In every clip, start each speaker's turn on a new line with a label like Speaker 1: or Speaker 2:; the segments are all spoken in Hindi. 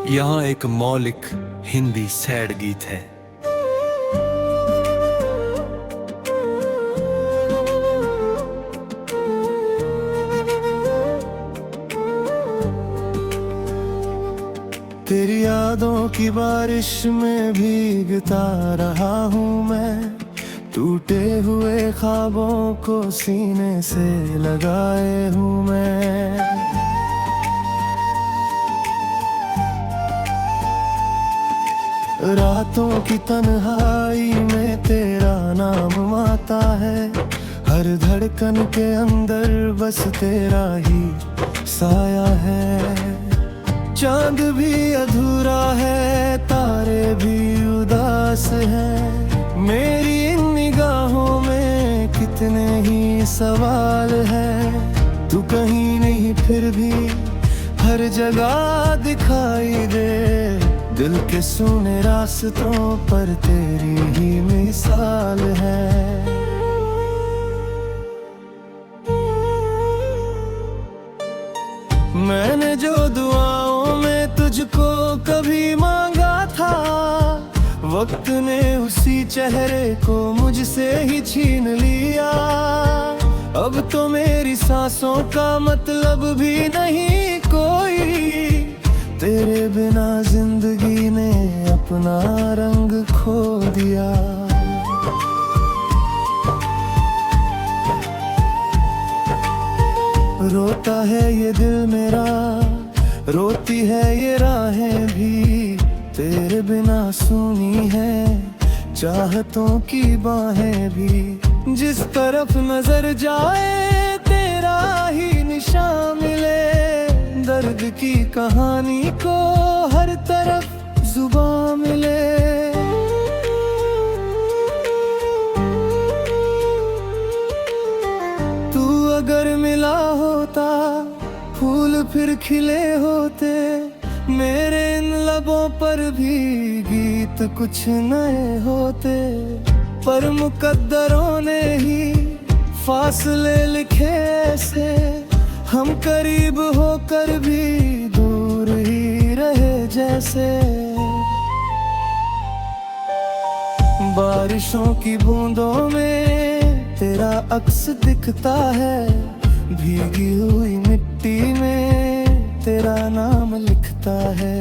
Speaker 1: यहाँ एक मौलिक हिंदी सैड गीत है।
Speaker 2: तेरी यादों की बारिश में भीगता रहा हूँ मैं, टूटे हुए ख्वाबों को सीने से लगाए हूँ मैं। रातों की तन्हाई में तेरा नाम आता है, हर धड़कन के अंदर बस तेरा ही साया है। चांद भी अधूरा है, तारे भी उदास हैं, मेरी इन निगाहों में कितने ही सवाल हैं। तू कहीं नहीं फिर भी हर जगह दिखाई दे, दिल के सुने रास्तों पर तेरी ही मिसाल है। मैंने जो दुआओं में तुझको कभी मांगा था, वक्त ने उसी चेहरे को मुझसे ही छीन लिया। अब तो मेरी सांसों का मतलब भी नहीं कोई, तेरे बिना जिंदगी ने अपना रंग खो दिया। रोता है ये दिल मेरा, रोती है ये राहें भी, तेरे बिना सुनी है चाहतों की बाहें भी। जिस तरफ नजर जाए तेरा ही निशान मिले, दर्द की कहानी को हर तरफ जुबान मिले। तू अगर मिला होता, फूल फिर खिले होते, मेरे इन लबों पर भी गीत कुछ नए होते। पर मुकद्दरों ने ही फासले लिखे ऐसे, हम करीब होकर भी दूर ही रहे जैसे। बारिशों की बूंदों में तेरा अक्स दिखता है, भीगी हुई मिट्टी में तेरा नाम लिखता है।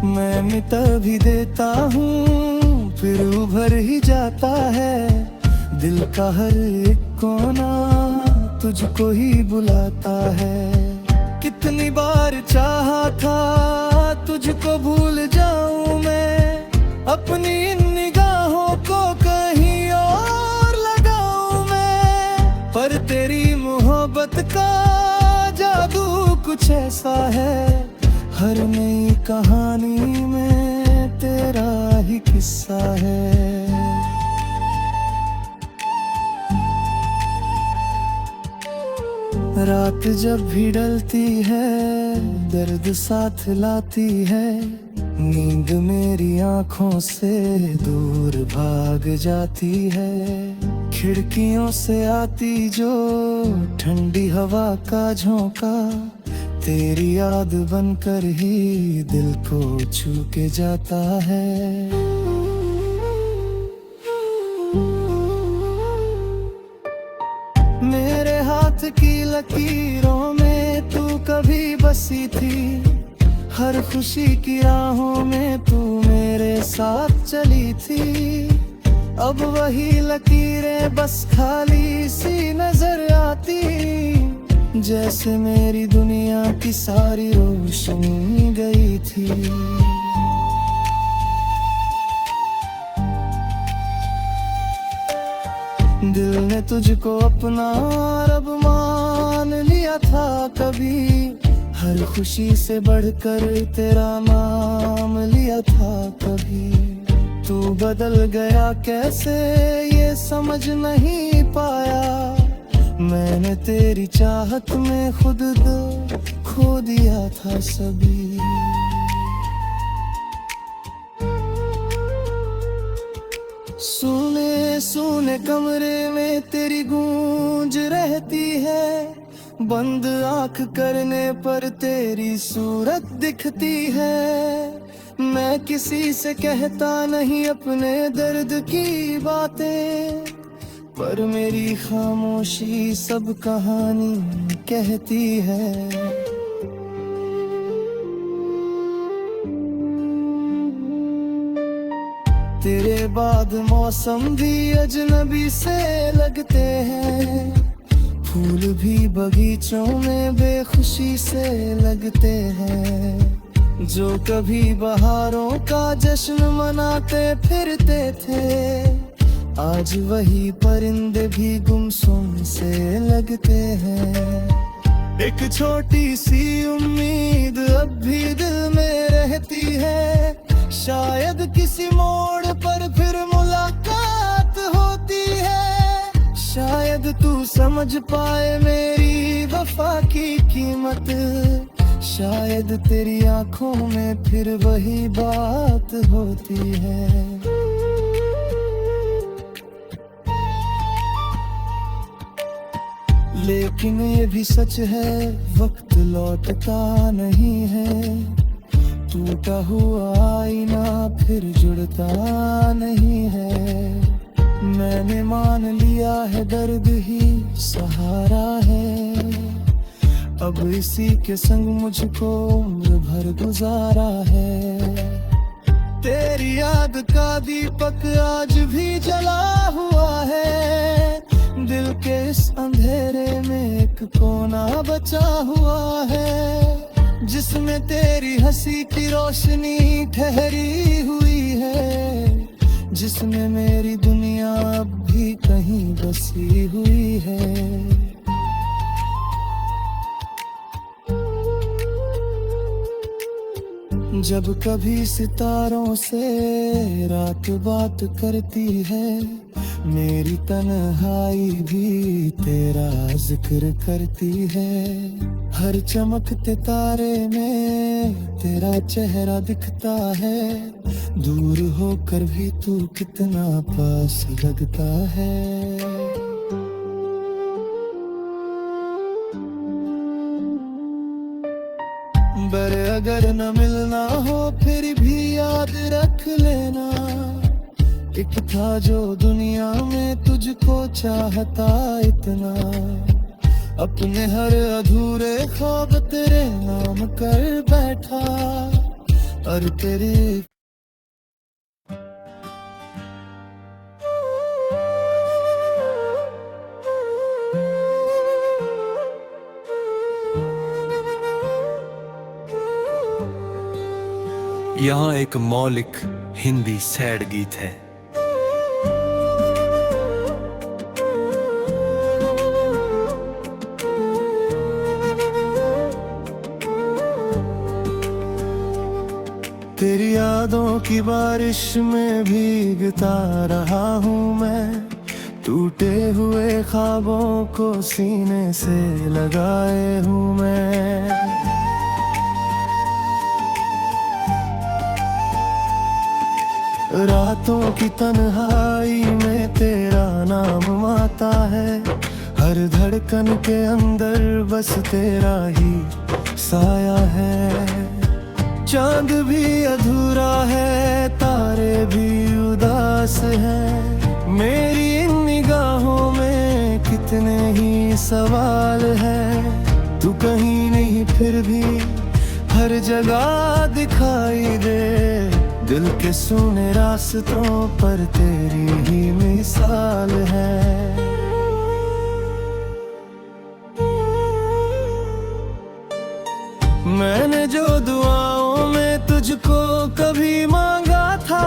Speaker 2: मैं मिटा भी देता हूँ फिर उभर ही जाता है, दिल का हर एक कोना तुझको ही बुलाता है। कितनी बार चाहा था तुझको भूल जाऊं मैं, अपनी इन निगाहों को कहीं और लगाऊं मैं। पर तेरी मोहब्बत का जादू कुछ ऐसा है, हर नई कहानी में तेरा ही किस्सा है। रात जब भी ढलती है दर्द साथ लाती है, नींद मेरी आंखों से दूर भाग जाती है। खिड़कियों से आती जो ठंडी हवा का झोंका, तेरी याद बनकर ही दिल को छू के जाता है। मेरे हाथ की लकीरों में तू कभी बसी थी, हर खुशी की राहों में तू मेरे साथ चली थी। अब वही लकीरें बस खाली सी नजर आती, जैसे मेरी दुनिया की सारी रोशनी गई थी। दिल ने तुझको अपना रब मान लिया था कभी, हर खुशी से बढ़कर तेरा नाम लिया था कभी। तू बदल गया कैसे ये समझ नहीं पाया, मैंने तेरी चाहत में खुद खो दिया था सभी। सूने सूने कमरे में तेरी गूंज रहती है, बंद आंख करने पर तेरी सूरत दिखती है। मैं किसी से कहता नहीं अपने दर्द की बातें, पर मेरी खामोशी सब कहानी कहती है। तेरे बाद मौसम भी अजनबी से लगते हैं, फूल भी बगीचों में बेखुशी से लगते हैं। जो कभी बहारों का जश्न मनाते फिरते थे, आज वही परिंदे भी गुमसुम से लगते हैं। एक छोटी सी उम्मीद अब भी दिल में रहती है, शायद किसी मोड़ पर फिर मुलाकात होती है। शायद तू समझ पाए मेरी वफा की कीमत, शायद तेरी आंखों में फिर वही बात होती है। लेकिन ये भी सच है, वक्त लौटता नहीं है। टूटा हुआ आईना फिर जुड़ता नहीं है। मैंने मान लिया है दर्द ही सहारा है, अब इसी के संग मुझको उम्र भर गुजारा है। तेरी याद का दीपक आज भी जला हुआ है, दिल के इस अंधेरे में एक कोना बचा हुआ है, जिसमें तेरी हंसी की रोशनी ठहरी हुई है, जिसमें मेरी दुनिया अब भी कहीं बसी हुई है। जब कभी सितारों से रात बात करती है, मेरी तन्हाई भी तेरा जिक्र करती है। हर चमकते तारे में तेरा चेहरा दिखता है, दूर होकर भी तू कितना पास लगता है। बर अगर न मिलना हो फिर भी याद रख लेना, एक था जो दुनिया में तुझको चाहता इतना। अपने हर अधूरे ख्वाब तेरे नाम कर बैठा, और तेरे
Speaker 1: यहाँ एक मौलिक हिंदी सैड गीत है।
Speaker 2: तेरी यादों की बारिश में भीगता रहा हूँ मैं, टूटे हुए ख्वाबों को सीने से लगाए हूँ मैं। रातों की तन्हाई में तेरा नाम आता है, हर धड़कन के अंदर बस तेरा ही साया है। चांद भी अधूरा है, तारे भी उदास हैं, मेरी इन निगाहों में कितने ही सवाल हैं। तू कहीं नहीं फिर भी हर जगह दिखाई दे, दिल के सूने रास्तों पर तेरी ही मिसाल है। मैंने जो दुआओं में तुझको कभी मांगा था,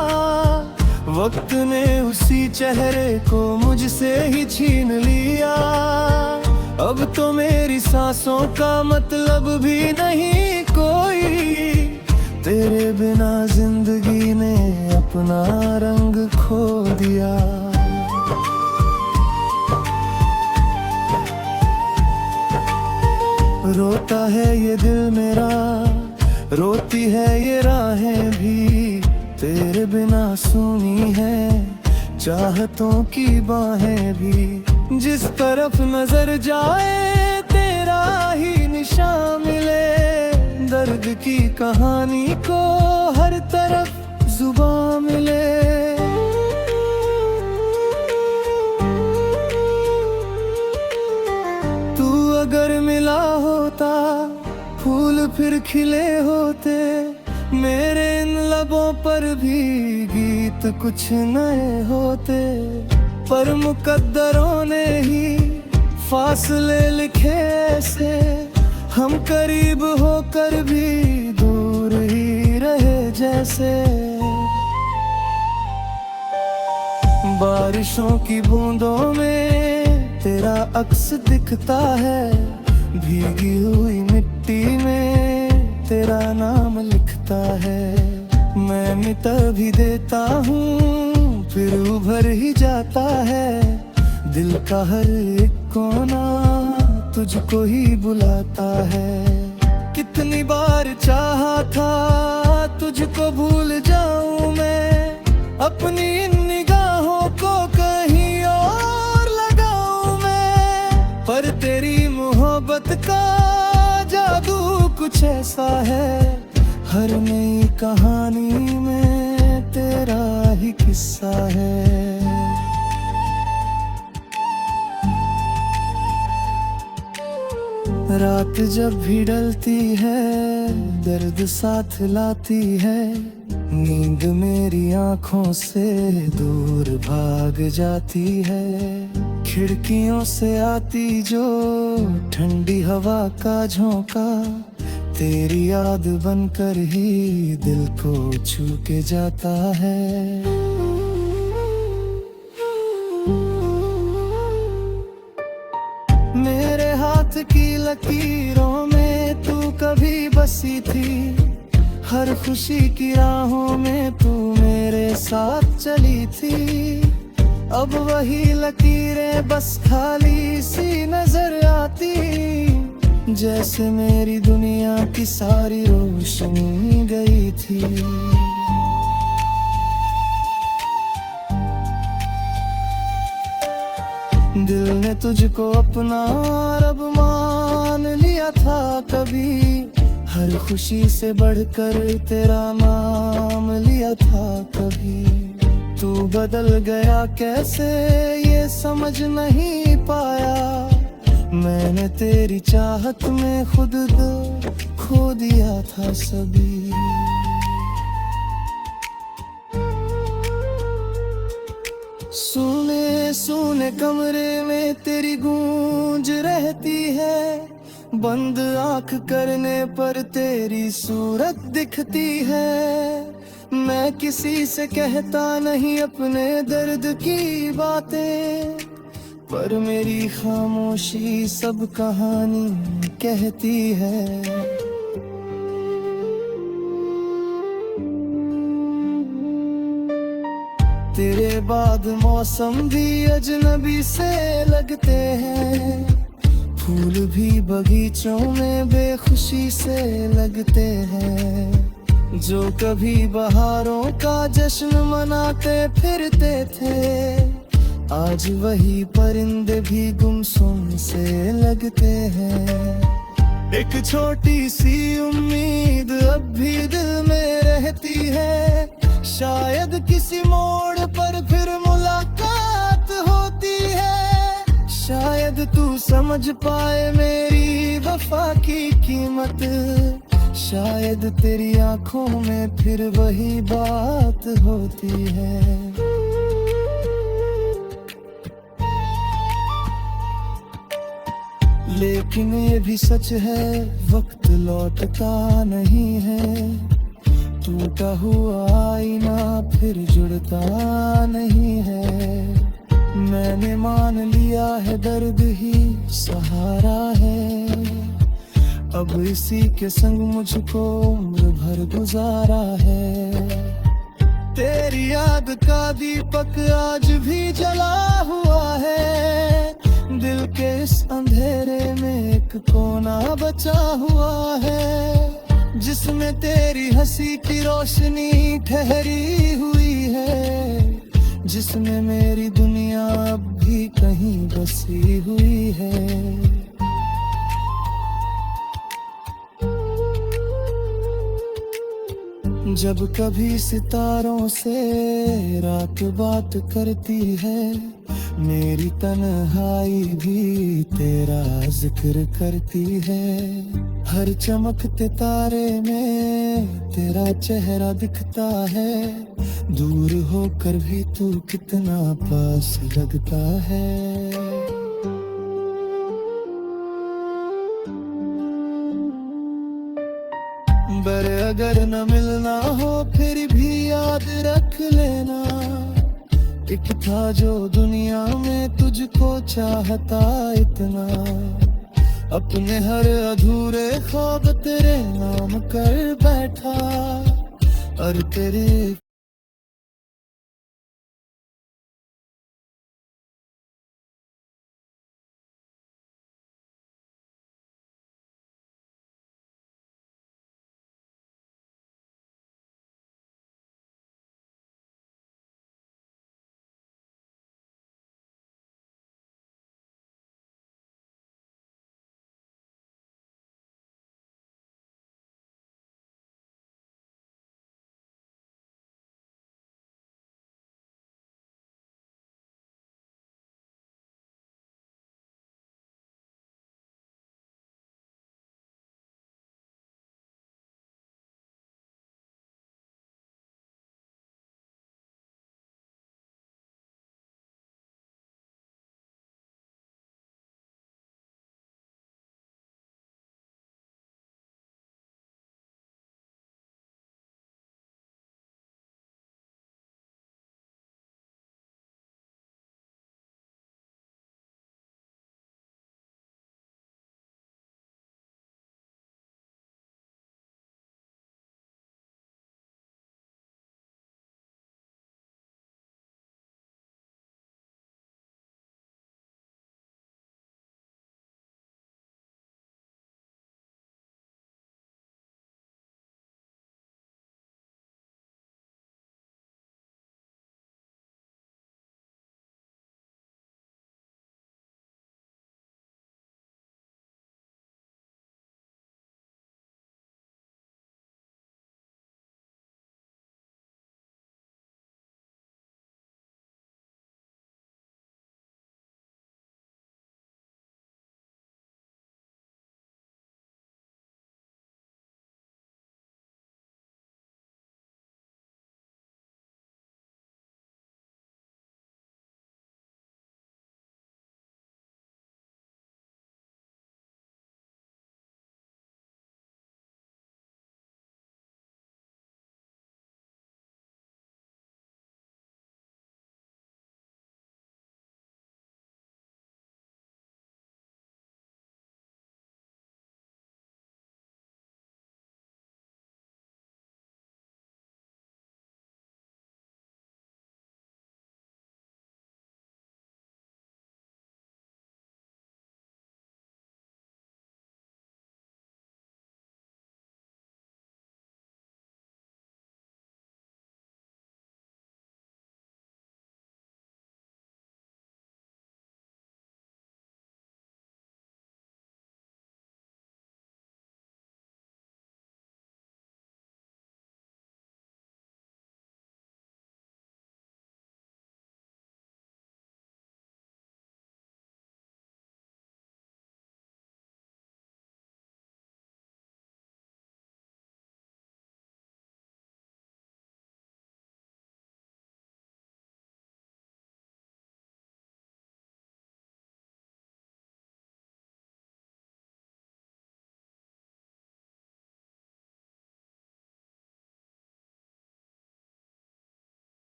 Speaker 2: वक्त ने उसी चेहरे को मुझसे ही छीन लिया। अब तो मेरी सांसों का मतलब भी नहीं कोई, तेरे बिना जिंदगी ने अपना रंग खो दिया। रोता है ये दिल मेरा, रोती है ये राहें भी, तेरे बिना सुनी है चाहतों की बाहें भी। जिस तरफ नजर जाए तेरा ही निशान मिले, दर्द की कहानी को हर तरफ जुबान मिले। तू अगर मिला होता, फूल फिर खिले होते, मेरे इन लबों पर भी गीत कुछ नए होते। पर मुकद्दरों ने ही फासले लिखे ऐसे, हम करीब होकर भी दूर ही रहे जैसे। बारिशों की बूंदों में तेरा अक्स दिखता है, भीगी हुई मिट्टी में तेरा नाम लिखता है। मैं मिट भी देता हूँ फिर उभर ही जाता है, दिल का हर एक कोना तुझको ही बुलाता है। कितनी बार चाहा था तुझको भूल जाऊं मैं, अपनी इन निगाहों को कहीं और लगाऊं मैं। पर तेरी मोहब्बत का जादू कुछ ऐसा है, हर नई कहानी में तेरा ही किस्सा है। रात जब भी ढलती है, दर्द साथ लाती है, नींद मेरी आंखों से दूर भाग जाती है। खिड़कियों से आती जो ठंडी हवा का झोंका, तेरी याद बनकर ही दिल को छू के जाता है। मेरे हाथ की लकीरों में तू कभी बसी थी, हर खुशी की राहों में तू मेरे साथ चली थी। अब वही लकीरें बस खाली सी नजर आती, जैसे मेरी दुनिया की सारी रोशनी गई थी। दिल ने तुझको अपना रब मान लिया था कभी, हर खुशी से बढ़कर तेरा नाम लिया था कभी। तू बदल गया कैसे ये समझ नहीं पाया, मैंने तेरी चाहत में खुद खो दिया था सभी। सुने सुने कमरे में तेरी गूंज रहती है, बंद आंख करने पर तेरी सूरत दिखती है। मैं किसी से कहता नहीं अपने दर्द की बातें, पर मेरी खामोशी सब कहानी कहती है। तेरे बाद मौसम भी अजनबी से लगते हैं, फूल भी बगीचों में बेखुशी से लगते हैं। जो कभी बहारों का जश्न मनाते फिरते थे, आज वही परिंदे भी गुमसुम से लगते हैं। एक छोटी सी उम्मीद अब भी दिल में रहती है, शायद किसी मोड़ पर फिर मुलाकात होती है। शायद तू समझ पाए मेरी वफा की कीमत, शायद तेरी आंखों में फिर वही बात होती है। लेकिन ये भी सच है वक्त लौटता नहीं है, टूटा हुआ आईना फिर जुड़ता नहीं है। मैंने मान लिया है दर्द ही सहारा है, अब इसी के संग मुझको उम्र भर गुजारा है। तेरी याद का दीपक आज भी जला हुआ है, दिल के इस अंधेरे में एक कोना बचा हुआ है, जिसमें तेरी हंसी की रोशनी ठहरी हुई है, जिसमें मेरी दुनिया अब भी कहीं बसी हुई है। जब कभी सितारों से रात बात करती है, मेरी तन्हाई भी तेरा जिक्र करती है। हर चमकते तारे में तेरा चेहरा दिखता है, दूर होकर भी तू कितना पास लगता है। बर अगर न मिलना हो फिर भी याद रख लेना, एक था जो दुनिया में तुझको चाहता इतना। अपने हर अधूरे ख्वाब तेरे नाम कर बैठा, और तेरे